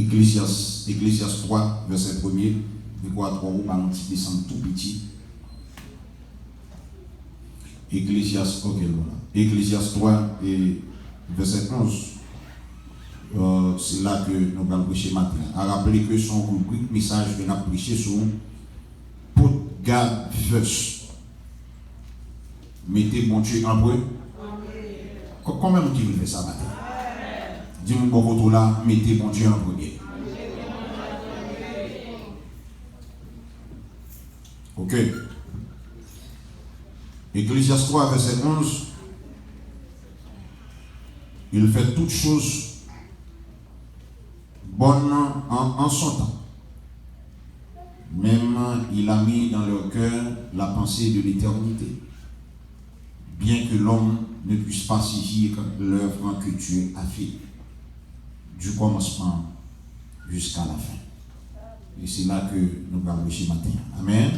Ecclésiaste 3, verset 1er. Je crois 3 ou un petit descend tout petit. Ecclésiaste 3 et verset 11. C'est là que nous allons prêcher matin. À rappeler que son rubrique message que nous avons prêché sur Put God first. Mettez mon Dieu en premier. Comment vous dites ça matin? Dis-moi pour votre là, mettez mon Dieu en premier. Ok. Ecclésiaste 3, verset 11. Il fait toutes choses bonnes en son temps. Même il a mis dans leur cœur la pensée de l'éternité. Bien que l'homme ne puisse pas saisir l'œuvre que Dieu a fait, du commencement jusqu'à la fin. Et c'est là que nous allons ce matin. Amen.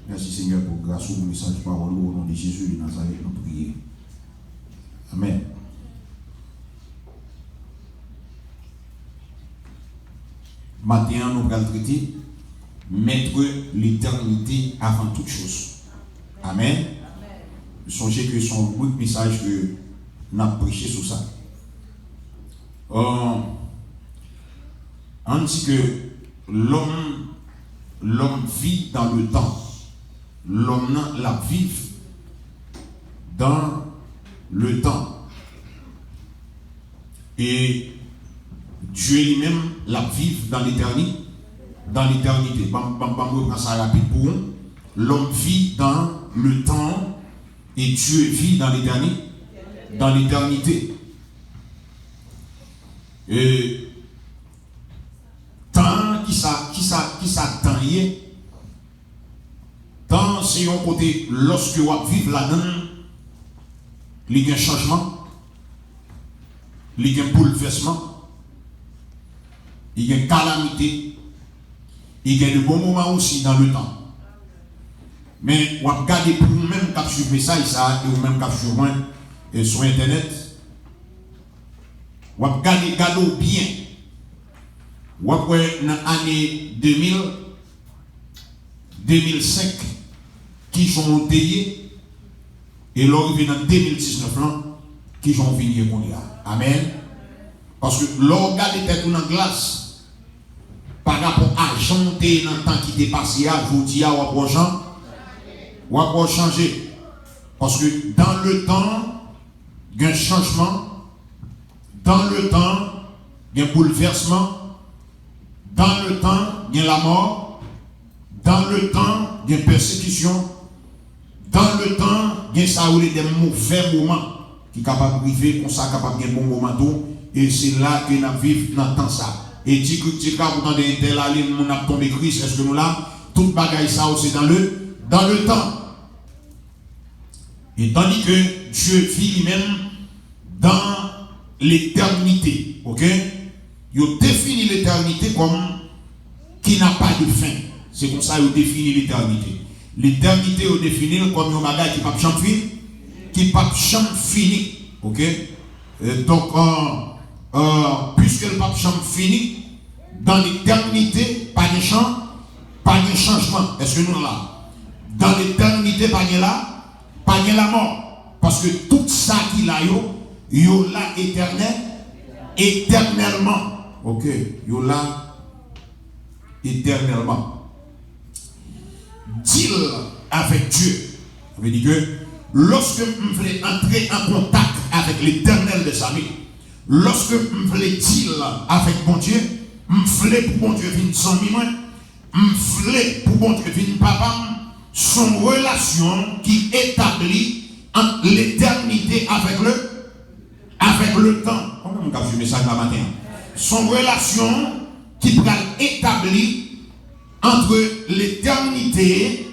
Merci Seigneur pour grâce au message de parole au nom de Jésus de Nazareth, nous prions. Amen. Matin, nous allons traiter mettre l'éternité avant toute chose. Amen. Songez que son gros message que nous avons prêché sur ça. On dit que l'homme vit dans le temps. L'homme la vit dans le temps. Et Dieu lui-même la vit dans l'éternité. Dans l'éternité. Je prends ça rapide pour nous. L'homme vit dans le temps et Dieu vit dans l'éternité. Dans l'éternité. Et tant qui ça temps y est. Tant c'est un côté lorsque vous vivez là-dedans, il y a un changement, il y a un bouleversement, il y a une calamité, il y a de bons moments aussi dans le temps. Mais vous regardez pour vous-même quand vous suivez ça et vous-même quand vous suivez sur Internet, vous regardez bien. Vous voyez dans l'année 2000, 2005, qui sont payés, et l'arrivée dans 2019, qui sont venus mondial. Amen. Parce que l'organe était dans la glace, par rapport à chanter dans le temps qui était passé, je vous dis, ou à changer. Parce que dans le temps, il y a un changement, dans le temps, il y a un bouleversement, dans le temps, il y a la mort, dans le temps, il y a une persécution, dans le temps, il y a des mauvais moments qui sont capables de vivre, comme ça, capable de bon moment, et c'est là que nous vivons dans le temps ça. Et si vous entendez telle ligne, nous avons tombé Christ, est-ce que nous là, toute bagaille ça aussi dans le temps. Et tandis que Dieu vit lui-même dans l'éternité, ok? Il définit l'éternité comme qui n'a pas de fin. C'est comme ça qu'il définit l'éternité. L'éternité est définie comme un bagage qui ne peut pas finir. Qui ne peut pas finir. Ok? Donc, puisque le pape champ fini, dans l'éternité, pas de changement. Est-ce que nous là? Dans l'éternité, pas de là, pas de la mort. Parce que tout ça qu'il a, yo là éternellement. Ok? Yo là éternellement. Deal avec Dieu. Ça veut dire que lorsque vous voulez entrer en contact avec l'éternel des amis, lorsque vous voulez deal avec mon Dieu, vous voulez pour mon Dieu venir sans moi, vous voulez pour mon Dieu venir papa, son relation qui établit entre l'éternité avec le temps. Comment on capte le message là matin? Son relation qui pourra établir entre l'éternité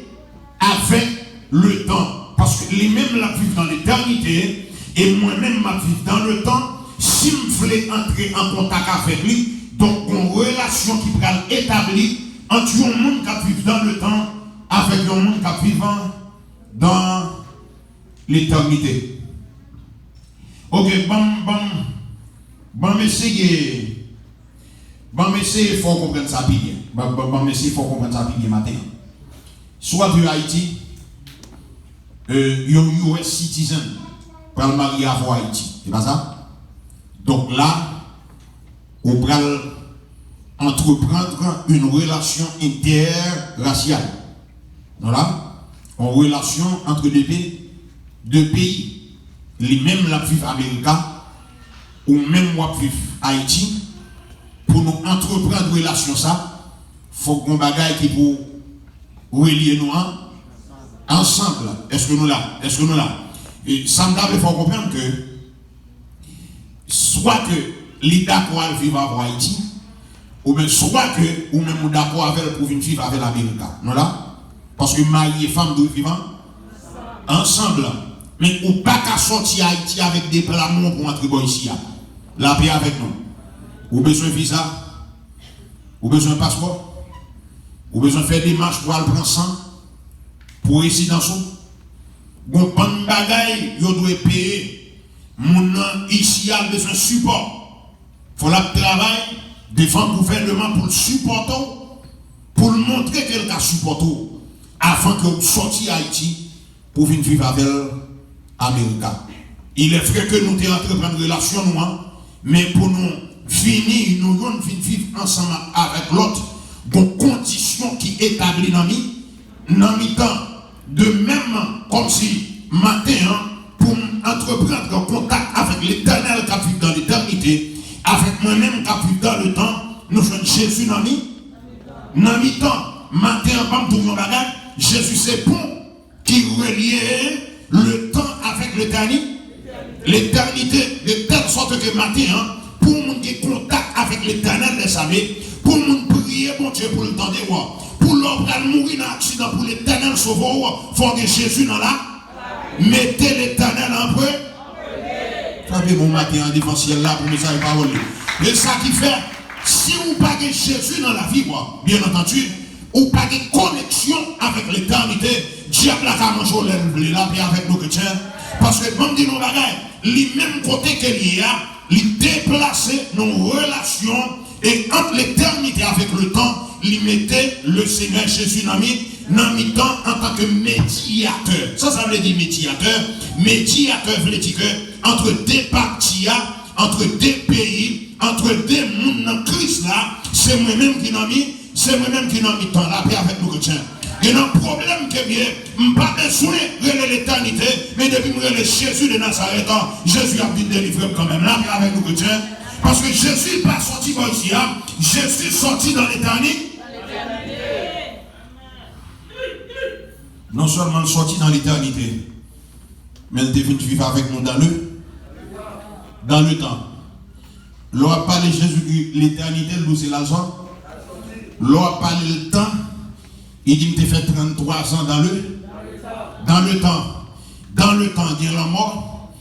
avec le temps. Parce que lui-même la vivre dans l'éternité et moi-même ma vivre dans le temps. Si je voulais entrer en contact avec lui, donc une relation qui pourra établir entre un monde qui vit dans le temps avec un monde qui vit dans l'éternité. Ok, bon, essayer Bon, messieurs, il faut comprendre ça bien. Bon, messieurs, il faut comprendre ça bien matin. Soit de Haïti, US citizen, pour le marier à Haïti. C'est pas ça? Donc là, on va entreprendre une relation interraciale. Voilà? Une relation entre deux pays. Les mêmes la vivent Américain ou même la vivent Haïti. Pour nous entreprendre une relation, ça, il faut qu'on bagaille qui pour relier nous ensemble. Est-ce que nous là? Est-ce que nous là? Et ça me il faut comprendre que soit que les d'accord à vivre avec Haïti, ou bien soit que ou même d'accord avec pour vivre avec l'Amérique. Non là? Parce que mari et femme doivent vivre ensemble. Mais ou pas qu'à sortir Haïti avec des plans pour entrer ici. La paix avec nous. Ou besoin de visa, ou besoin de passeport, ou besoin de faire des marches pour aller prendre sang, pour résidence. Bon, pas de bagaille, vous devez payer. Mon nom ici a besoin de support. Il faut la travail, défendre le gouvernement pour le supporter, pour le montrer qu'elle a supporté, afin que vous sortiez Haïti pour venir vivre avec l'Amérique. Il est vrai que nous sommes en train de relation, mais pour nous finir, nous devons vivre ensemble avec l'autre, donc conditions qui établies dans le temps. De même, comme si matin, pour entreprendre un contact avec l'Éternel qui vit dans l'éternité, avec moi-même qui vit dans le temps, nous sommes Jésus dans le temps. Matin, Jésus c'est bon qui relie le temps avec l'éternité, de telle sorte que matin, pour nous qui contact avec l'Éternel des armées, pour nous prier, mon Dieu, pour le temps de voir. Pour l'homme mourir dans l'accident, pour l'Éternel sauver, il faut que Jésus dans là. Mettez l'Éternel en preuve. Savez mon matin en défensiel là pour nous faire parole. Et ça qui fait, si vous n'avez pas Jésus dans la vie, bien entendu, ou pas de connexion avec l'éternité, diable a mangé la paix avec nos chrétiens. Parce que même dit nos bagailles, les mêmes côtés que y a, les déplacer nos relations et entre l'éternité avec le temps, les mettez le Seigneur Jésus dans le temps en tant que médiateur. Ça veut dire médiateur. Médiateur veut dire que entre deux parties, entre deux pays, entre deux mondes dans Christ là, c'est moi-même qui n'ai mis, c'est moi-même qui n'ai mis temps la paix avec nos chrétiens. Il y a un problème que bien, je n'ai pas besoin de l'éternité, mais depuis que je suis Jésus de Nazareth, Jésus a bien délivré quand même là avec nous chrétiens. Parce que Jésus n'est pas sorti par ici, Jésus est sorti dans l'éternité. Non seulement sorti dans l'éternité, mais il est venu vivre avec nous dans le temps. L'on a parlé de Jésus, l'éternité, c'est l'argent. L'on a parlé le temps. Il dit qu'il fait 33 ans dans le temps. Dans le temps, il y a la mort.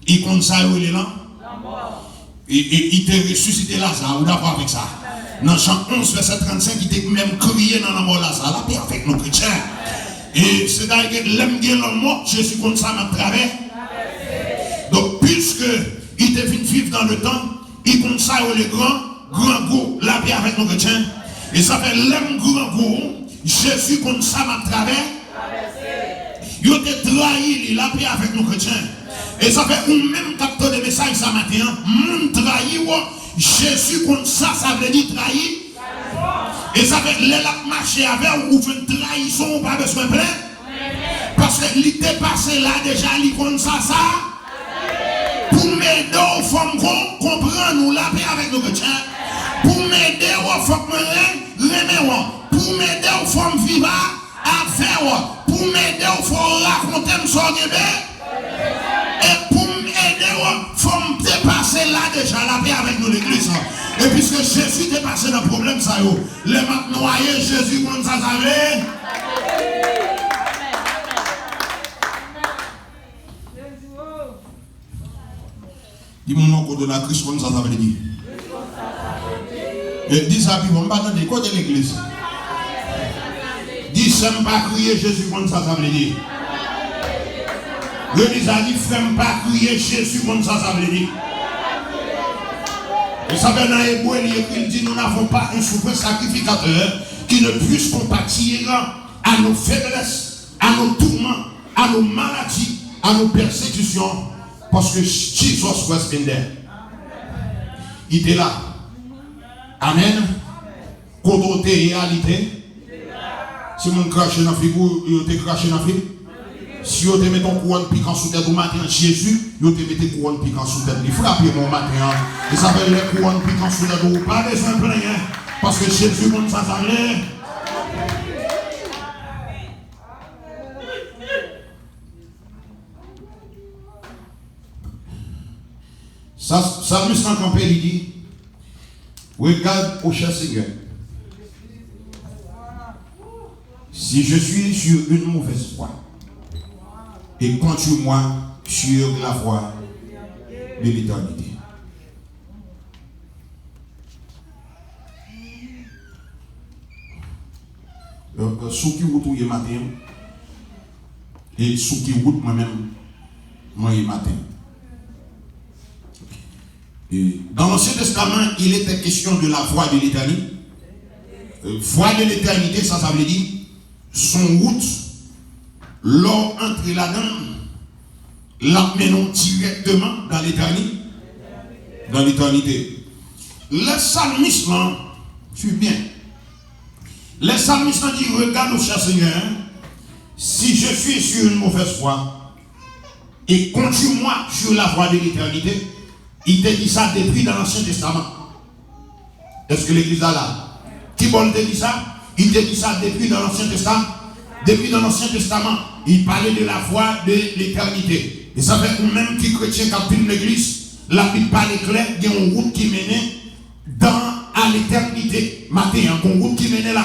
Il compte ça, il est là. Et il t'a ressuscité Lazare. Vous d'accord avec ça? Dans Jean 11, verset 35, il t'a même crié dans la mort Lazare. La paix avec nos chrétiens. Et c'est-à-dire que l'homme qui est la mort, Jésus compte ça à travers. Donc, puisque il t'a venu vivre dans le temps, il compte ça, il est grand goût. La paix avec nos chrétiens. Et ça fait l'homme grand goût. Jésus comme ça à travers. Il a trahi la paix avec nos chrétiens. Et ça fait un même capteur de message ça matin. Moun trahi Jésus comme ça veut dire trahi. Et ça fait les marcher avec ou une trahison pas besoin de plaindre. Parce que il était passé là déjà, il comme ça. Pour m'aider aux femmes comprendre nous la paix avec nos chrétiens. Pour m'aider aux femmes pour m'aider aux femmes vivre à faire, pour m'aider aux femmes raconter mon et pour m'aider aux femmes dépasser là déjà la paix avec nous l'église. Et puisque Jésus dépassé le problème, ça y est, les mains noyées, Jésus comme ça savait. Dis-moi mon coordonnatrice comme ça veut dire. Et dis ça, puis on va pas côté de l'église. Dis ça, pas crier Jésus comme ça veut dire. Je dis ça, dis pas crier Jésus comme ça veut dire. Et ça veut dans Hébreu, il dit nous n'avons pas un souverain sacrificateur qui ne puisse compatir à nos faiblesses, à nos tourments, à nos maladies, à nos persécutions, parce que Jesus was in there. Il était là. Amen. Côté réalité. Si mon crache dans la figure, il te craché dans la figure. Si vous te mettez un couronne piquant sous tête au matin, Jésus, vous te mettez un couronne piquant sous tête. Il frappe mon matin. Il s'appelle les couronnes piquant sous tête. Vous pas besoin de plaindre. Parce que Jésus compte ça aller. Salut sans camper, il dit, regarde au cher Seigneur. Si je suis sur une mauvaise voie, et continue-moi sur la voie de l'éternité. Sous qui route hier matin, et sous qui route moi-même, moi hier matin. Et dans l'Ancien Testament, il était question de la voie de l'éternité. Voie de l'éternité, ça veut dire son route. L'or entre là-dedans, l'amenons directement dans l'éternité. Dans l'éternité. Les psalmistes, suis bien. Les psalmistes disent, regarde au cher Seigneur, si je suis sur une mauvaise voie, et continue-moi sur la voie de l'éternité, il te dit ça depuis dans l'Ancien Testament. Est-ce que l'Église a là? Qui te dit ça? Il te dit ça depuis dans l'Ancien Testament. Depuis dans l'Ancien Testament, il parlait de la voie de l'éternité. Et ça fait même qui chrétien qui a l'église, la Bible parle clair, il y a une route qui mène à l'éternité. Matin, il y a une route qui mène là.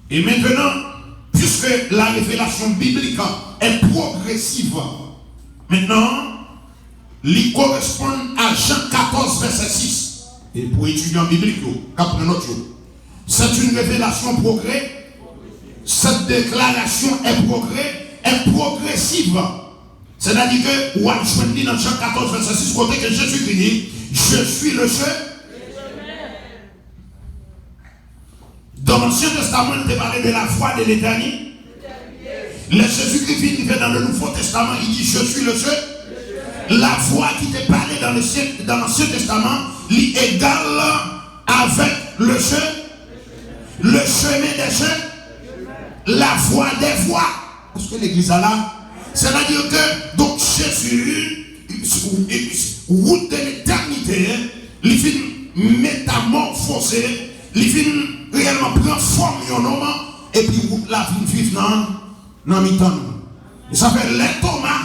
Et maintenant, puisque la révélation biblique est progressive, maintenant, il correspond à Jean 14, verset 6. Et pour étudiants bibliques, c'est une révélation progrès. Cette déclaration est progressive. C'est-à-dire que, dans Jean 14, verset 6, côté que Jésus dit, je suis le seul. Dans l'Ancien Testament, il parlait de la foi de l'éternité. Le Jésus-Christ qui fait dans le Nouveau Testament, il dit, je suis le seul. La voix qui te parlait dans l'Ancien Testament, est égale avec le seul, le chemin des chemins. La voie des voies. Est-ce que l'église a là? C'est-à-dire que, donc, Jésus, route de l'éternité, il vient métamorphoser, il vient réellement prendre forme, et puis route là, vient vivre dans le temps. Et ça fait les Thomas,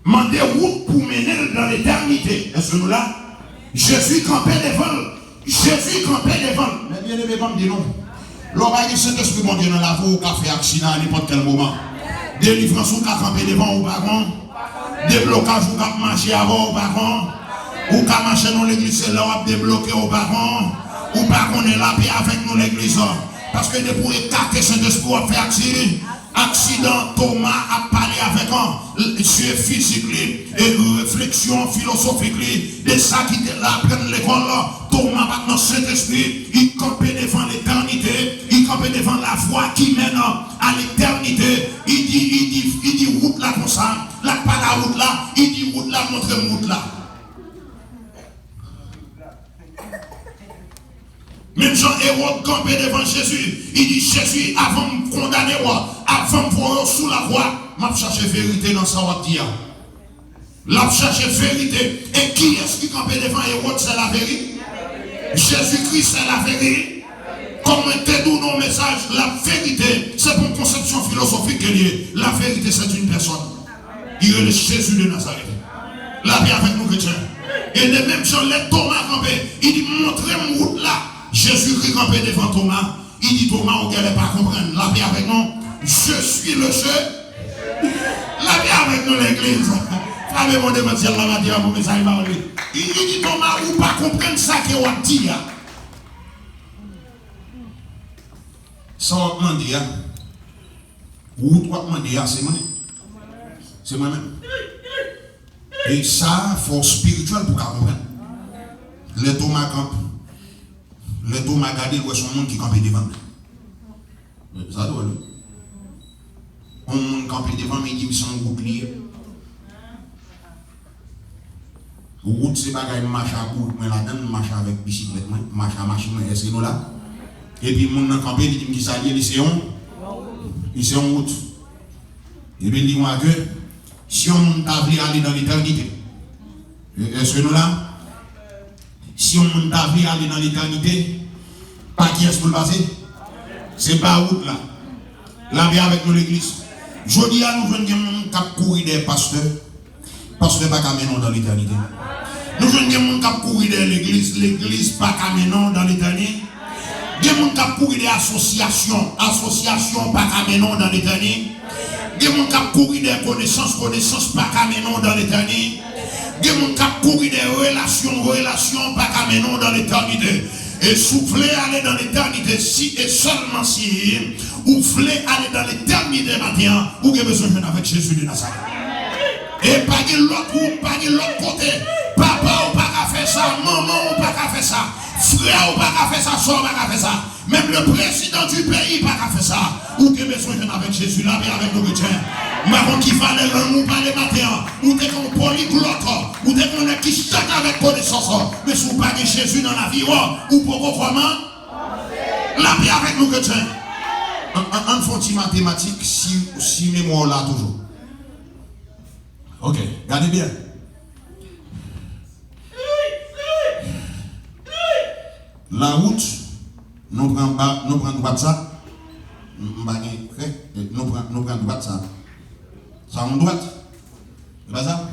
mandé route pour mener dans l'éternité. Est-ce que nous là? Jésus campé devant. Jésus campé devant. Mais bien aimé, me dit non. L'oreille de Saint-Esprit, mon Dieu, dans la voie, ou qu'a fait accident à n'importe quel moment. Délivrance ou qu'a campé devant ou baron. Déblocage ou qu'a marché avant ou baron. Ou qu'a marché dans l'église, c'est là où débloqué au baron. Ou baron est là, puis avec nous l'église. Parce que pour écarter Saint-Esprit, on fait accident, Thomas a parlé avec un sujet physique et réflexion philosophique de ça qui était là, prendre l'école. Thomas, maintenant, Saint-Esprit, il campait devant l'éternité, il campait devant la voie qui mène à l'éternité. Il dit route là comme ça, là pas la route là, il dit route là, montre-moi route là. Même Jean-Hérode campé devant Jésus, il dit Jésus, avant de me condamner, avant de voir sous la voie, m'a cherché vérité dans sa voie dire. L'a cherché vérité. Et qui est-ce qui campé devant Hérode? C'est la vérité. Jésus-Christ, c'est la vérité. Comme un tédou nos messages, la vérité, c'est pour une conception philosophique qu'elle est. La vérité, c'est une personne. Il est le Jésus de Nazareth. La vie avec nous chrétiens. Et de même gens, les Thomas campé, il dit montrez-moi route là. Jésus-Christ campé devant Thomas, il dit Thomas, on ne peut pas comprendre. La paix avec nous, je suis le seul. La paix avec nous, l'église. Flavez mon démentiel, la va dire mon message. Il dit Thomas, ou pas comprendre ça que on dit. Ça va demander, ou toi demander, c'est moi. C'est moi-même. Et ça, il faut spirituel pour comprendre. Les Thomas campent. Les Thomas gardent où son monde qui campe devant. Ça doit être. On monde campe devant, mais il dit son bouclier. Route, c'est pas qu'il marche à bout, mais la donne marche avec bicyclette, marche à machine, est-ce que nous là? Et puis, mon nan campé, il dit qu'il s'allie, il c'est en route. Et puis, il dit moi que si on t'a voulu aller dans l'éternité, est-ce que nous là? Si on t'a voulu aller dans l'éternité, pas qui est-ce pour le passer? C'est pas route là. Là, bien avec nous l'église. Je dis à nous, venons de courir des pasteurs, pasteurs pas qu'à dans l'éternité. Nous venons de courir de l'église pas qu'à dans l'éternité. Des gens qui courir des associations pas qu'à dans l'éternité. Des gens qui courir des connaissances pas qu'à dans l'éternité. Des gens qui courir des relations pas qu'à dans l'éternité. Et souffler aller dans l'éternité si et seulement si ou voulez aller dans l'éternité matin, vous avez besoin de avec Jésus de Nazareth. Et pas de l'autre côté. Papa ou pas qu'à faire ça, maman ou pas qu'à faire ça, frère ou pas qu'à faire ça, soeur ou pas qu'à faire ça. Même le président du pays pas qu'à faire ça. Ou que besoin de avec Jésus là, mais avec nos chrétiens. Marron qui fallait nous parler matin, ou t'es qu'on polyglotte, ou t'es qu'on est qui chante avec connaissance, mais si vous pas de Jésus dans la vie, ou pourquoi comment? La paix avec nos chrétiens. Un fonti mathématique, si mémoire là toujours. Ok, regardez bien. La route, nous prenons droite ça. Nous prenons droite ça. Ça en droite. C'est pas ça?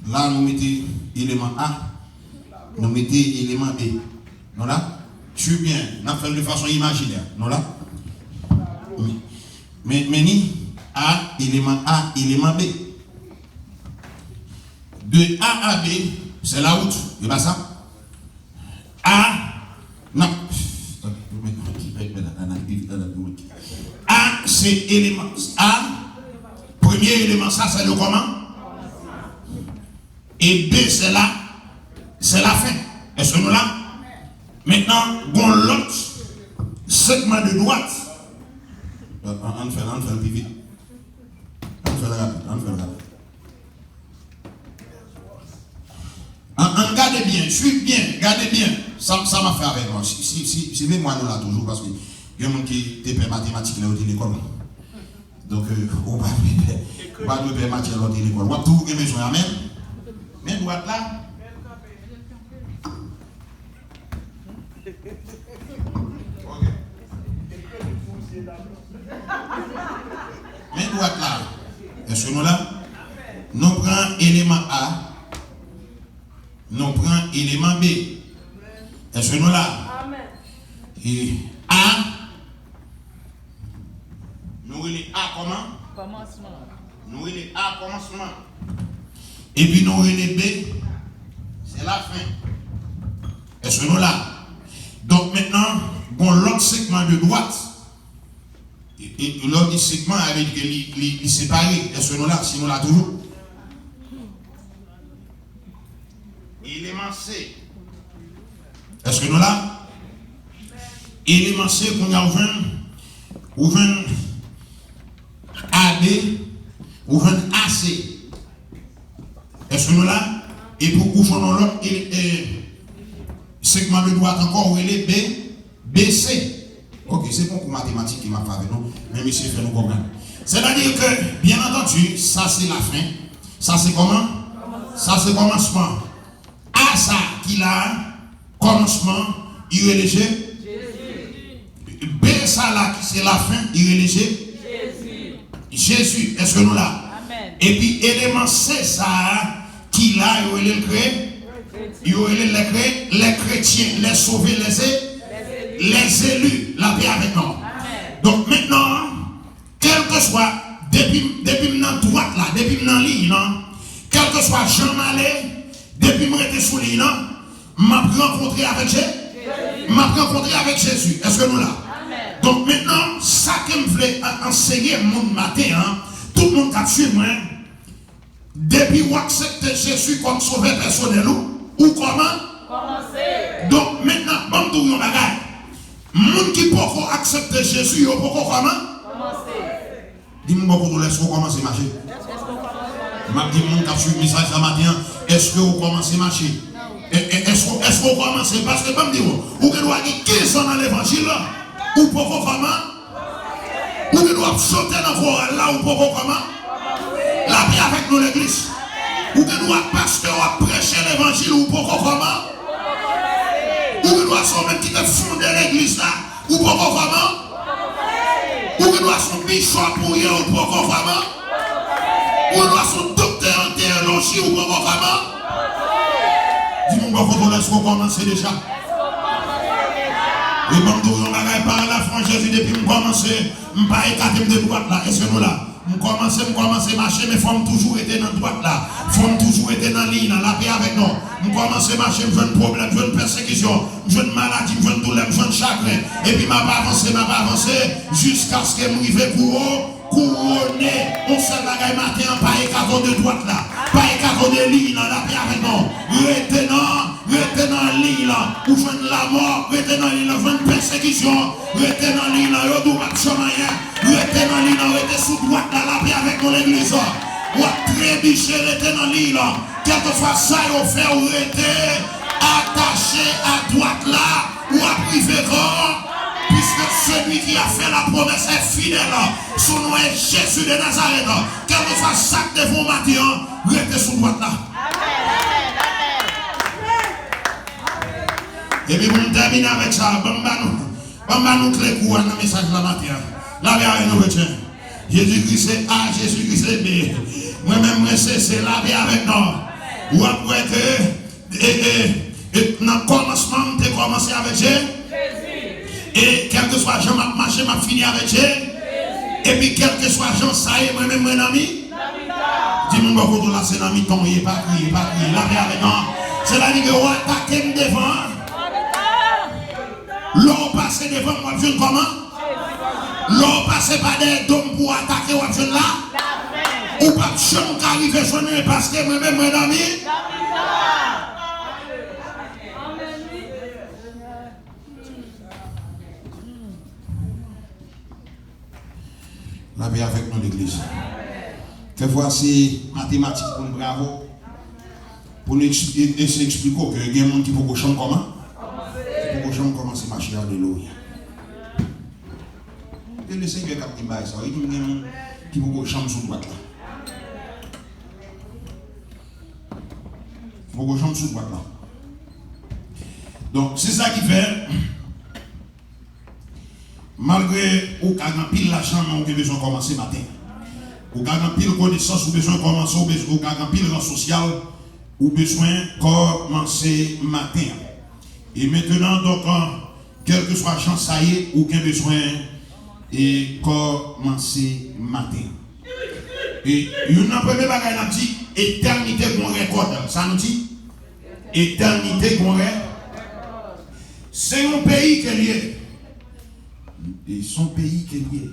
Là, nous mettons élément A. Nous mettons élément B. Non là? Tu bien. Nous faisons de façon imaginaire. Non là? Mais ni A, élément B. De A à B, c'est la route. C'est pas ça? A, non. A, c'est élément. A, premier élément, ça c'est le comment? Et B, c'est la fin. Est-ce que nous là? Maintenant, bon l'autre segment de droite. On fait le plus vite. On fait le rapide. Regardez bien, suis bien, regardez bien. Ça m'a fait avec moi. Si même moi, nous là toujours, parce que il y a des gens qui te paient mathématiques là au l'école. Donc, on va nous payer mathématiques là au l'école. On va tout aimer sur la même. Mais droite là. Mais droite là. Est-ce que nous là? Nous prenons élément A. Nous prenons élément B. Est-ce que nous là? Amen. Et A. Nous relèvons A comment? Commencement. Nous relèvons A commencement. Et puis nous relèvons B. C'est la fin. Est-ce que nous là? Donc maintenant, bon, l'autre segment de droite. Et l'autre segment avec les séparés. Est-ce que nous là? Si nous là toujours? Élément C. Est-ce que nous là? Élément C qu'on a ouvert AD, ouvert AC. Est-ce que nous là? Et pour ouvrir l'autre segment de droite encore, où il est BC. Ok, c'est bon pour mathématiques qui m'a fait avec nous, mais monsieur fait nous comprendre. C'est-à-dire que, bien entendu, ça c'est la fin. Ça c'est comment? Ça c'est commencement. A ça qu'il a commencement, il est léger. B ça là qui c'est la fin, il est léger. Jésus, est-ce que nous là? Amen. Et puis élément C ça qu'il a, il est les chrétiens, les sauvés, les élus, la paix avec nous. Amen. Donc maintenant, quel que soit, depuis dans droite là, depuis dans ligne, quel que soit Jean Malé, depuis que je suis sous l'île, je m'ai rencontré avec Jésus. Est-ce que nous là? Amen. Donc maintenant, ça que je voulais enseigner mon matin, tout le monde a suivi moi. Depuis que vous acceptez Jésus comme sauveur personnel, ou comment? Donc maintenant, bon tout yon bagay. Moun qui peut accepter Jésus, yo peut comment? Dis-moi pourquoi laisse-vous commencer à marcher. M'a dit moun qui a suivi le message ce matin, est-ce que vous commencez à marcher? Est-ce que vous commencez? Parce que comme dit vous doit dire 15 ans dans l'évangile, ou pour comment? Ou doit sauter dans vos là ou pour comment? La paix avec nous l'église. Ou doit pasteur prêcher l'évangile ou pour comment? Ou doit son même qui te fondé l'église là, ou pour comment? Ou doit son bishop pour y ou pour comment? Ou doit son docteur en théologie ou pour comment? Dis-moi pourquoi laisse-vous commencer déjà. Et bon, nous avons par la France Jésus depuis que je commence, je ne pas écarter de droite là. Est-ce que nous là? Je commence à marcher, mais il faut toujours être dans la droite là. Il faut toujours être dans la ligne, la paix avec nous. Je commence à marcher, je veux un problème, je veux une persécution, je veux une maladie, je veux une douleur, je veux un chagrin. Et puis, je vais avancer jusqu'à ce que je m'arrive couronné. On se bagaille matin, pas écarter de droite là. Pas écarter de ligne, la paix avec nous. Retenant la ligne là, où je veux la mort, retenant la ligne là, je veux une persécution, retenant la ligne là, je veux pas de chemin, retenant la ligne là, je veux sous droite là, la paix avec mon église. Ou trébicher, retenant la ligne là, quel que soit ça, on fait, ou rester attaché à droite là, ou à privé puisque celui qui a fait la promesse est fidèle, son nom est Jésus de Nazareth, quel que soit ça que vous matin, restez sous droite là. Et puis, on termine avec ça. Bamba nous clé pour un message la matin. La vie avec nous, Jésus-Christ c'est A, Jésus-Christ c'est B. Moi-même, c'est la vie avec nous. Ou après que, dans le commencement, tu as commencé avec Jésus. Et quel que soit Jean, ma marché, m'a fini avec Jésus. Et puis, quel que soit Jean, ça y est, moi-même, mon ami. Dis-moi, pourquoi là, c'est l'ami, ton, il n'est pas crié, la vie avec nous. C'est la vie que vous attaquez devant. L'on passe devant moi, je comment? L'on passe pas des dômes pour attaquer moi, je là? Ou pas de chambre qui arrive à joindre parce que moi-même, mon ami? La vie avec nous, l'église. Quelquefois, c'est mathématique pour nous, bravo. Pour nous expliquer que il y a des gens qui peuvent chambre comment? Pour gens commencent à marcher, alléluia. Et le Seigneur qui a dit ça, il y a des gens qui peuvent chambre sous droite là. Il faut chambre sous droite là. Donc c'est ça qui fait, malgré ou qu'il y a pile l'argent, on a besoin de commencer matin. Ou qu'il y a pile connaissance, ou besoin de commencer, ou qu'il y a pile rang social, ou besoin de commencer matin. Et maintenant, donc, quel que soit la chance, ça y est, aucun besoin et commencer matin. Et une première bagaille, on dit éternité qu'on récolte. Ça nous dit éternité qu'on récolte. C'est un pays qui est lié. Et son pays qui est lié.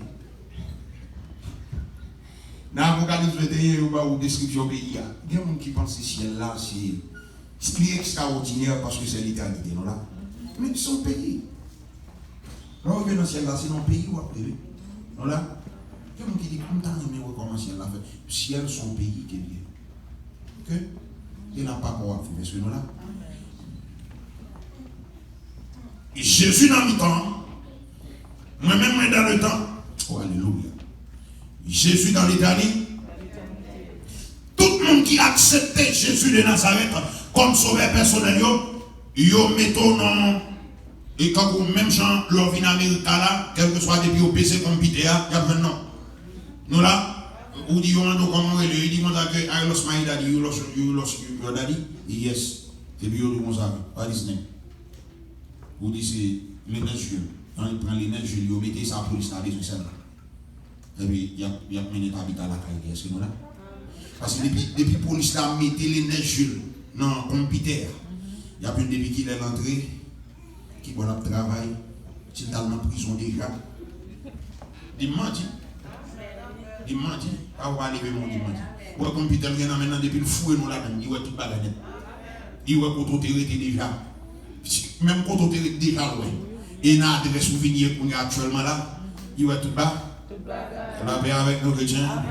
Dans l'Apocalypse 21, ou description du pays, il y a des gens qui pensent que ce ciel là, c'est extraordinaire parce que c'est l'éternité, non là? Mais c'est son pays. Là, on vient dans le ciel là, c'est notre pays ou après? Non là? Il y a des gens qui disent, comme t'as aimé comment le ciel là fait? Le ciel, son pays qui est lié. Ok? Il n'a pas quoi faire, est-ce que nous là? Et Jésus dans le temps, moi-même dans le temps, oh alléluia. Jésus dans l'éternité. Tout le monde qui acceptait Jésus de Nazareth comme sauveur personnel, yo mettons non. Et quand vous même gens, leur vient en Amérique là, quel que soit depuis au PC comme Peter, il y a maintenant. Nous là, ou dit on comment on est, il dit que I lost my daddy, you lost your daddy. Yes. Et puis on dit ça, what is name? Ou dit c'est les 9 juillet. Quand il prend les 9 juillet, il met ça pour police là, des là. Et puis il y a mené habitat à la caille, est-ce que nous là? Parce que depuis la police là, mettez les 9 juillet dans le computer. Il y a plus depuis qu'il est rentré, qui va le travail, qui est dans la prison déjà. Dimanche, pas va aller mon dimanche. Le computer vient maintenant depuis le fou et nous là, il va tout bagarre. Il va contre déjà. même quand on est déjà loin, et il y a des souvenirs qu'on a actuellement là, il va tout bas. La paix avec nos chrétiens.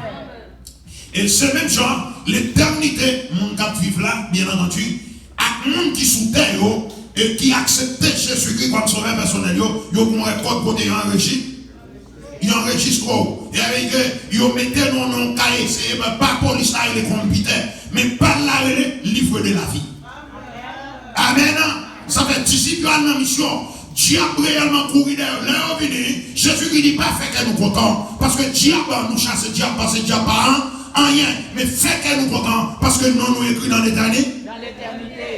Et ce même genre, l'éternité, mon cap vivre là, bien entendu, à monde qui sous terre et qui accepte Jésus-Christ comme sauveur personnel, ils ont un record côté enregistré. Ils enregistrent. Ils mettent dans nos cahiers, c'est pas police à les computer, mais pas là le livre de la vie. Amen. Ça fait disciple à la mission. Diable réellement courir derrière. Là, Jésus qui dit pas fait qu'elle nous content. Parce que diable nous chasse, diable parce que diable pas rien. Mais fait qu'elle nous content. Parce que non, nous écrit dans l'éternité.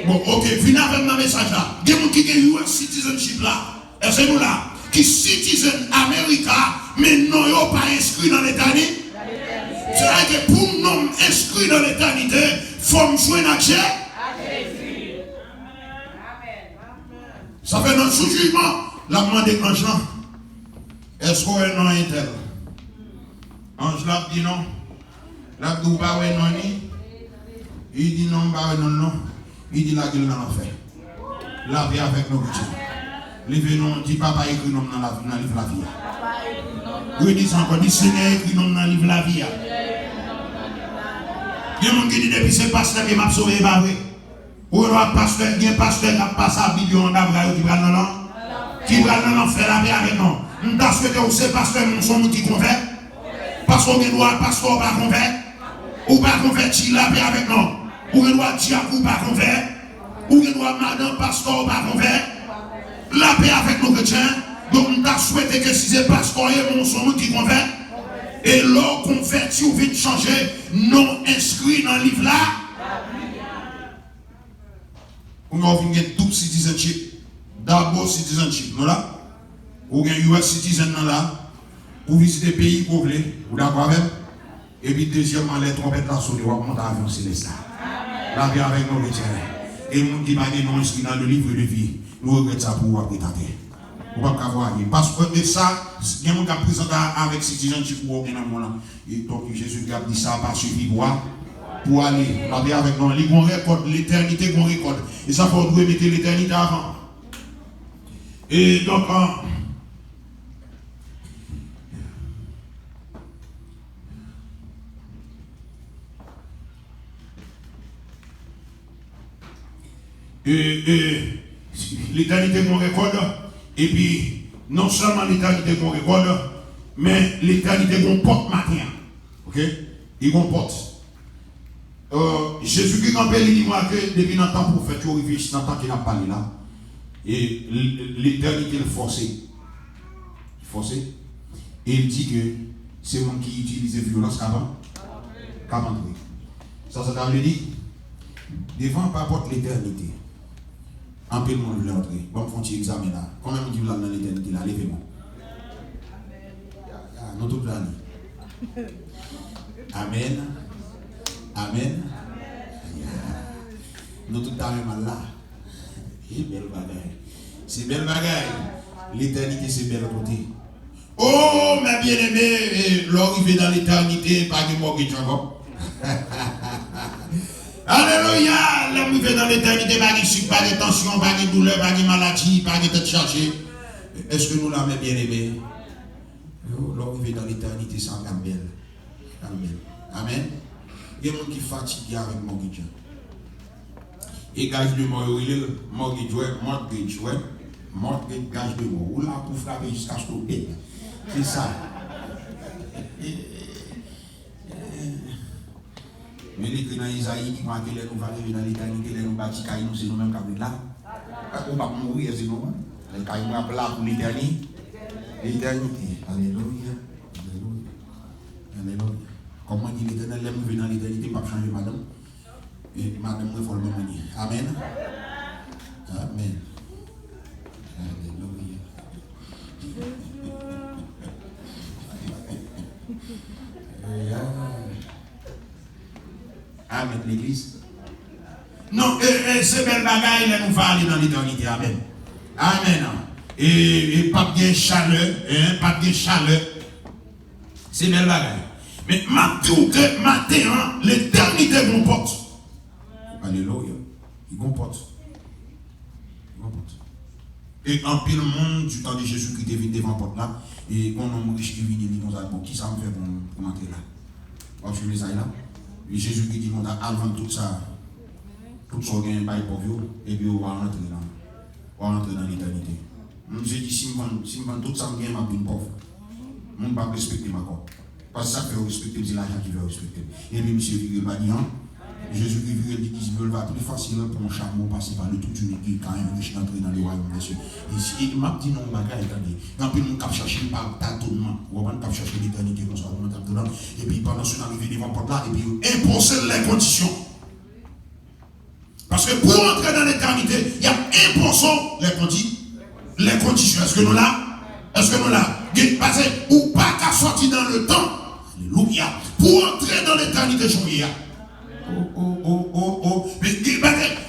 Bon, ok, venez avec ma message là. Il y a des gens qui ont un citizenship là. Et c'est nous là. Qui citizen America, mais non, ils n'ont pas inscrit dans l'éternité. C'est-à-dire que pour nous inscrire dans l'éternité, il faut nous jouer dans Dieu. Ça fait notre sous-jugement. La demande ange là. Est-ce qu'on est non intel? Ange là dit non. La dit pas ouais non ni. Il dit non, pas non non. Il dit la gueule dans l'enfer. La vie avec nos petits. Les venons dit papa écrit non dans la livre la vie. Oui dit encore dit Seigneur écrit non dans livre la vie. Il y a des gens qui disent depuis c'est pasteur qui m'a sauvé pas vrai. Ou un pasteur, il y a un pasteur qui a passé à Biblion d'Abraham qui va dans l'enfer. Qui va dans l'enfer la vie avec nous. Nous avons souhaité que ces pasteurs nous sommes qui convertent. Parce qu'on doit pasteur pas convertir. Ou pas convertir la vie avec nous. Ou doit diable ou pas convertir. Ou doit madame pasteur pas convertir. La paix avec nos chrétiens. Donc nous avons souhaité que si ces pasteurs nous sommes qui convertent. Et l'or converti ou vite changer, non inscrit dans le livre là. On a vu double citizenship. D'abord citizenship, non là. Ou bien US citizen là. Ou visiter pays pour vous ou d'accord avec. Et puis deuxièmement, les trompettes là sur les rois montent à avion céleste. La vie avec nos chrétiens. Et nous qui n'avons non inscrit dans le livre de vie, nous regrettons ça pour vous prétenter. Vous ne pouvez pas voir. Parce que ça, il y a un qui a présenté avec citizenship pour aucun moment. Et donc Jésus a dit ça pas suffit pour aller. La vie avec nous. Il y a un record, l'éternité qu'on record. Et ça faut mettre l'éternité avant. Et donc, l'éternité qu'on récolte, et puis non seulement l'éternité qu'on récolte, mais l'éternité qu'on porte matin. Ok? Il comporte. Jésus-Christ, quand il dit moi que depuis dans le temps pour faire tout réfléchir, dans le temps qu'il a parlé là, et l'éternité est forcée. Forcée. Et il dit que c'est moi qui utilise violence qu'avant. Ça veut dire, devant pas porte l'éternité. Un peu de monde veut entrer. Bon, font un examen là. Combien de gens dans l'éternité là? Levez-moi. Nous tous là. Amen. Amen. Nous tous là même là. C'est belle bagaille. C'est belle bagaille. L'éternité c'est belle côté. Oh, mes bien-aimés, l'arrivée dans l'éternité, pas de mortgage encore. Alléluia, l'arrivée dans l'éternité, pas de sucre, pas de tension, pas de douleur, pas de maladie, pas de tête chargée. Est-ce que nous l'avons bien-aimé? L'arrivée dans l'éternité, c'est un belle. Amen. Il y a des gens qui sont fatigués avec mortgage. Et gage de mort, mortgage, gage de mort. Ou là pour frapper jusqu'à ce qu'on paye. C'est ça. Mais l'écrit dans Isaïe qui m'a dit que nous allons dans l'éternité, nous bâtis nous c'est nous-mêmes qui sommes là. On va mourir, c'est nous. Les cailloux sont là pour l'éternité. Alléluia. Alléluia. Comment dit l'éternel, les mouvements dans l'éternité, pas changer madame. Et madame, il faut le même manier. Amen. Amen. Alléluia. Amen, l'église. Non, c'est belle bagaille, nous va aller dans l'éternité. Amen. Amen. Et pas de chaleur, pas de chaleur. C'est belle bagaille. Mais maintenant, l'éternité comporte. Alléluia. Il comporte. Et en pile monde, du temps de Jésus qui est venu devant la porte là, et on a riche qui vient dire comme ça, bon, qui ça me fait pour entrer là? Vous suivez ça là? Et Jésus qui dit, avant tout ça, tout ça gagne pas pour vous, et puis on va rentrer dans l'éternité. J'ai dit, si je vends tout ça, je gagne ma vie pauvre. Je ne vais pas respecter ma corps. Parce que ça fait respecter, c'est l'argent qui veut respecter. Et puis, monsieur Viril va dire, Jésus qui dit qu'il veut va plus facile pour un chameau passer par le tout unique qui quand même riche d'entrer dans le royaume des cieux. Et il m'a dit non, bagaille, attendez. Quand il m'a cherché par tâtonnement, on va chercher l'éternité comme ça, on va dedans. Et puis pendant son arrivée devant porte là, et puis il impose les conditions. Parce que pour entrer dans l'éternité, il y a imposons les conditions. Est-ce que nous là? Est-ce que nous là? Parce que ou pas qu'à sortir dans le temps. Alléluia. Pour entrer dans l'éternité, je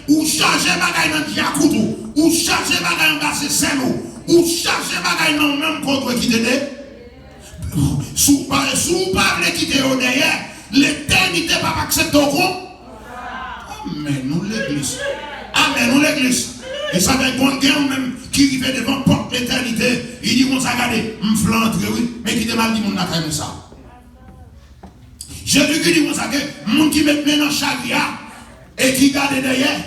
ou charger bagaille dans Diakoutou, ou charger bagaille dans Bassé-Seno, ou charger bagaille dans même contre qui t'aide. Sous pas quitter derrière, l'éternité va pas accepter au compte. Amen, nous l'église. Amen, nous l'église. Et ça va être bon gain même qui arrive devant porte l'éternité. Il dit on s'est regardé, m'flantre, oui, mais qui te mal dit mon n'a pas ça. Jésus qui dit mon sac, mon qui met dans charia et qui garde derrière.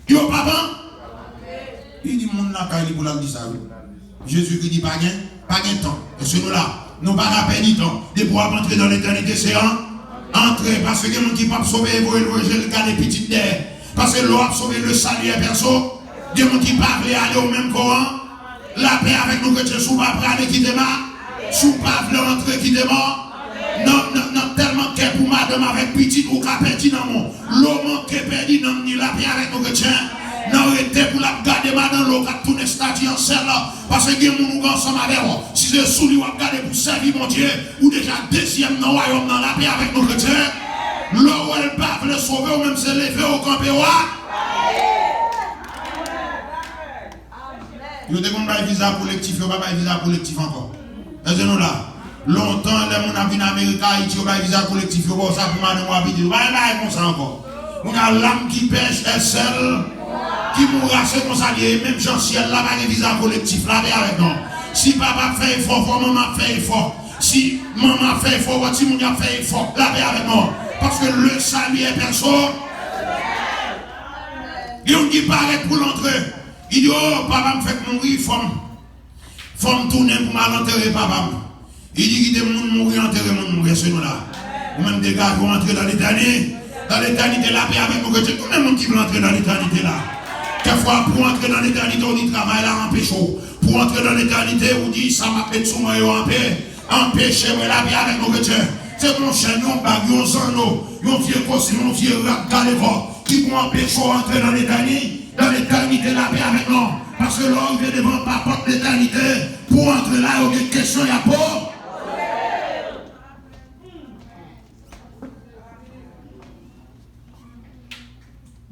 Yo papa, il dit mon n'a pas pour la dire ça. Jésus qui dit pas gain temps. Et ce nous là, nous pas perdre du temps. De pouvoir entrer dans l'éternité, c'est entrer parce que mon qui pas sauver le garder petit derrière. Parce que l'eau a sauvé le salut et personne. Dieu qui parle aller au même Coran. La paix avec nous que tu sous pas aller qui démarre. Sous pas rentrer qui démarre. Non, tellement que pour madame avec petit ou qu'à perdu dans mon. L'eau manque perdu dans la paix avec nous que tu non, était pour la garder madame l'eau qui tourne statue en selle là. Parce que nous nous ensemble avec vous. Si c'est sous lui, on garder pour servir mon Dieu. Ou déjà deuxième dans le royaume dans la paix avec nous que tu l'eau elle pas le sauver ou même se lever au campé. Vous avez un visa collectif, vous n'avez pas un visa collectif encore. Est-ce que nous là? Longtemps, les gens qui viennent en Amérique, Haïti, vous avez un visa collectif, vous avez ça pour madame ou habiter. Vous n'avez pas comme ça encore. On a l'âme qui pêche, elle seule, qui mourra, c'est comme ça, même Jean-Ciel, là, pas un visa collectif, là, avec nous. Si papa fait effort, maman fait effort. Si maman fait effort, si mon gars fait effort, là, avec nous. Parce que le salut est personne. Il dit paraît pour l'entrée. Il dit oh papa me fait mourir, faut me tourner pour m'enterrer papa. Il dit qu'il est mourir, enterrer mourir ce là. Ou même des gars qui vont entrer dans l'éternité. Dans l'éternité là, puis avec nous que tout le monde qui veut entrer dans l'éternité là. Quelquefois pour entrer dans l'éternité, on dit travail là en péché. Pour entrer dans l'éternité, on dit ça m'a fait sous moi en paix. Empêcher moi là, puis avec nous que c'est mon chien, yon bag, yon zano, yon vieux costume, yon vieux rap, galère, qui vont empêcher d'entrer dans l'éternité, la paix avec nous. Parce que l'homme vient devant pas porte l'éternité, pour entrer là, il y a une question, il y a pas.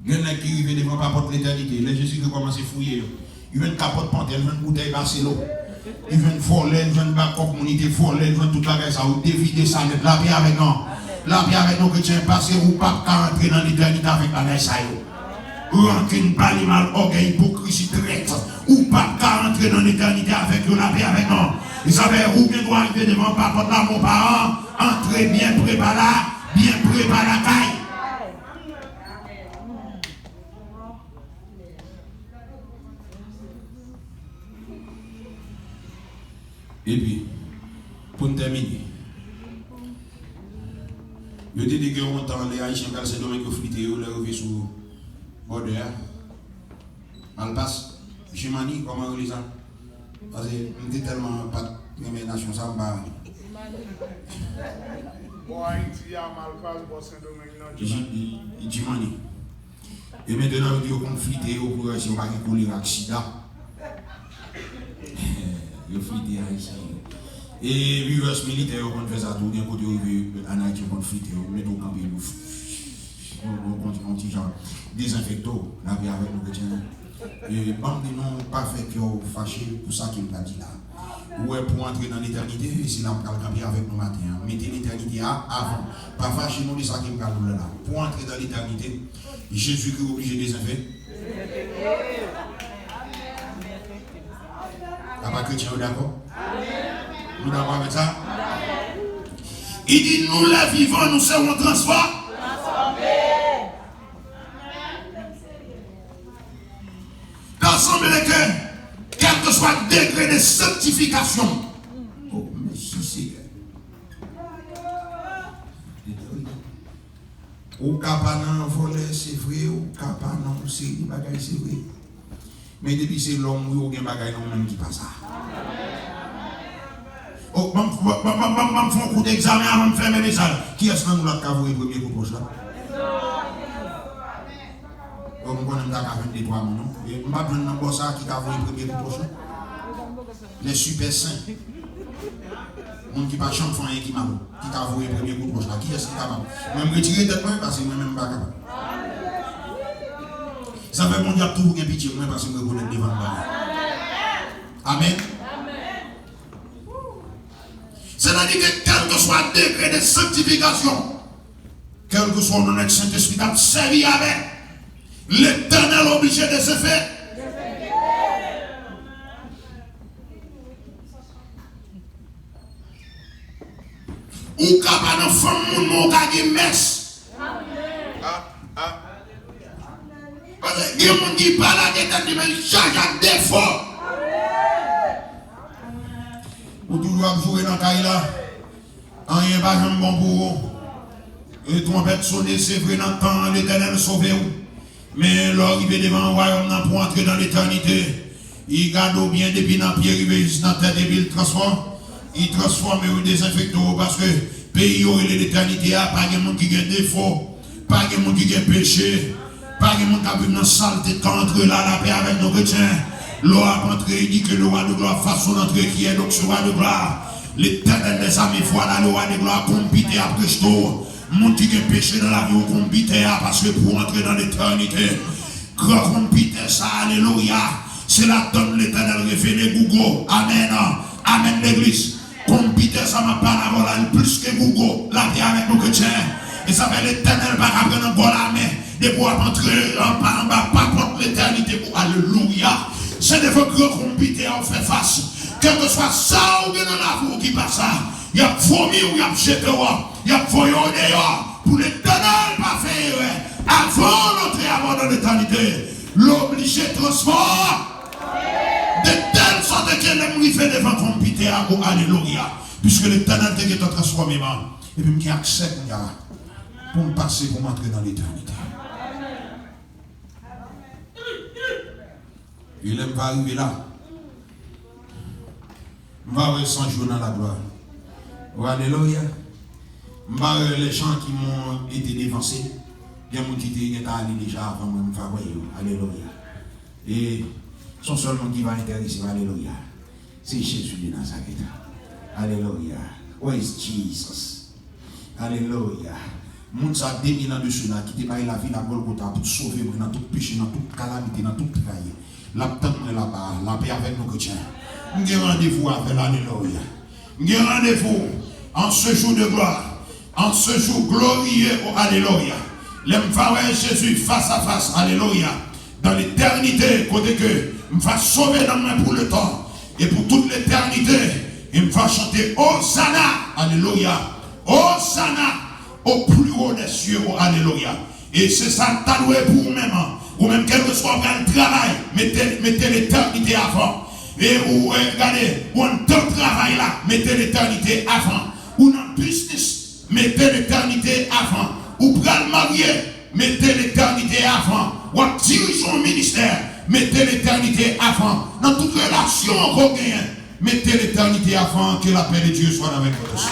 Il y en a qui arrivent devant pas porte l'éternité, les Jésus qui commencent à fouiller, il y a une capote panthère, il y a une bouteille Barcelo. Ils viennent voler, ils viennent battre la communauté, voler, ils viennent toute la gueule, ça, ou dévider ça, mettre la paix avec nous. La paix avec nous, que tu es passé, ou pas rentrer dans l'éternité avec la gueule, ça, ou rentrer une balle mal, orgueil, hypocrisie, traite, ou pas rentrer dans l'éternité avec la paix avec nous. Vous savez, où bien doit arriver devant papa, là, mon parent, entrer bien préparé, la caille. Et puis, pour terminer, je dis que longtemps les Haïtiens qui se domaine qui flittent, ils les sur le bord de l'air. Malpasse, Jimani, comment vous lisez ça? Parce que je ne tellement pas de nation, ça me va. Bon, Haïti a Malpasse, bon Saint-Domingue, non, Jimani. Et maintenant, ils ont conflitté pour essayer de faire un accident. Le flité haïtien. Et virus militaire, on fait ça tout, d'un côté, en Haïti, on flité, on met au camp, on dit genre, désinfecto, la vie avec nous, et bande de non pas fait que fâché pour ça qu'il m'a dit là. Ouais, pour entrer dans l'éternité, et c'est là qu'on va camper avec nous matin. Mettez l'éternité avant. Pas fâché nous, c'est ça qu'il m'a dit là. Pour entrer dans l'éternité, Jésus qui est obligé de désinfecter. Papa chrétien, d'accord? Nous d'accord avec ça? Il dit, nous les vivants, nous serons transformés. D'ensemble les cœurs, quel que soit le degré de sanctification. Oh, mais si c'est. Ou capanan voler, c'est vrai, ou capanan, c'est des bagailles, c'est vrai. Mais depuis c'est l'homme, il y a des bagailles même qui passe ça. Oh, je fais un coup d'examen avant de faire mes messages. Qui est-ce que nous avons cavoué le premier coup de poche là? Je ne connais pas faire des trois non? Je ne sais pas prendre ça qui cavoué le premier coup de poche là. Les super saints. Mon qui pas champion qui m'a qui cavoué le premier coup de poche là. Qui est-ce qui est capable? Même retirer tête moi parce que moi-même pas capable. Ça fait mon diable tout pour pitié moi parce que je connais devant moi. Amen. C'est-à-dire que quel que soit le degré de sanctification, quel que soit notre Saint-Esprit a servi avec, l'Éternel est obligé de se faire. Ou capable de faire mon qui messe. Parce que il y a des gens qui parlent à des gens qui me chargent à défaut. Ou toujours jouer dans la caille là, rien pas jamais bon pour vous. Et trompette sonner, c'est vrai dans le temps, l'Éternel sauve vous. Mais l'arrivée devant le royaume pour entrer dans l'éternité, il garde bien depuis dans le pied, il jusqu'à la tête et il transforme. Il transforme et il désinfecte parce que pays où il est l'éternité, pas de monde qui a défaut, pas de monde qui a péché, pas de monde qui a vu dans saleté quand entre là, la paix avec nos chrétiens. L'eau a entré, il dit que le roi de gloire façon d'entrer qui est donc ce roi de gloire. L'Éternel des armées, voilà le roi de gloire compité à Presto. Mon qui est péché dans la vie, compité parce que pour entrer dans l'éternité, grand compité ça, alléluia. C'est la donne l'Éternel révélé Google. Amen. Amen l'église. Compité ça m'a parole plus que Google. La vie avec nos chrétiens. Et ça fait l'Éternel va prendre un bon la main. De pouvoir entrer en bas, pas pour l'éternité pour alléluia. C'est de vos grands compétés à faire face. Quel que soit ça ou bien dans la vie qui passe ça, il y a vomi ou il y a jeté, il y a voyé dehors pour l'Éternel pas faire avant d'entrer avant dans l'éternité. L'obligé transforme de telle sorte que l'homme fait devant compété à vous, alléluia. Puisque l'Éternel est transformé et puis qui accepte pour me passer pour m'entrer dans l'éternité. Il va arriver là. Je vais avoir 100 jours dans la gloire. Alléluia. Je vais avoir les gens qui m'ont été dévancés. Il y a des gens qui étaient allés déjà avant moi. Alléluia. Et son seul monde qui va intéresser. Alléluia. C'est Jésus de Nazareth. Alléluia. Where is Jesus? Alléluia. Moun sa 2000 ans dessus là, qui te baille la vie la Golgotha pour sauver dans tout péché, dans toute calamité, dans toute trahi. La tente là-bas, la paix avec nos chrétiens. Nous avons rendez-vous avec l'alléluia. Nous avons rendez-vous en ce jour de gloire, en ce jour glorieux, oh, alléluia. L'homme va voir Jésus face à face, alléluia. Dans l'éternité, côté que me va sauver dans main pour le temps et pour toute l'éternité, il me va chanter Hosanna, alléluia. Hosanna au plus haut des cieux, oh, alléluia. Et c'est ça que tu as loué pour vous-même. Ou même quel que soit le travail, mettez l'éternité avant. Et ou regardez, ou un temps de travail là, mettez l'éternité avant. Ou dans le business, mettez l'éternité avant. Ou pour le marier, mettez l'éternité avant. Ou en dirigeant le ministère, mettez l'éternité avant. Dans toute relation qu'on gagne, mettez l'éternité avant, que la paix de Dieu soit avec vous tous.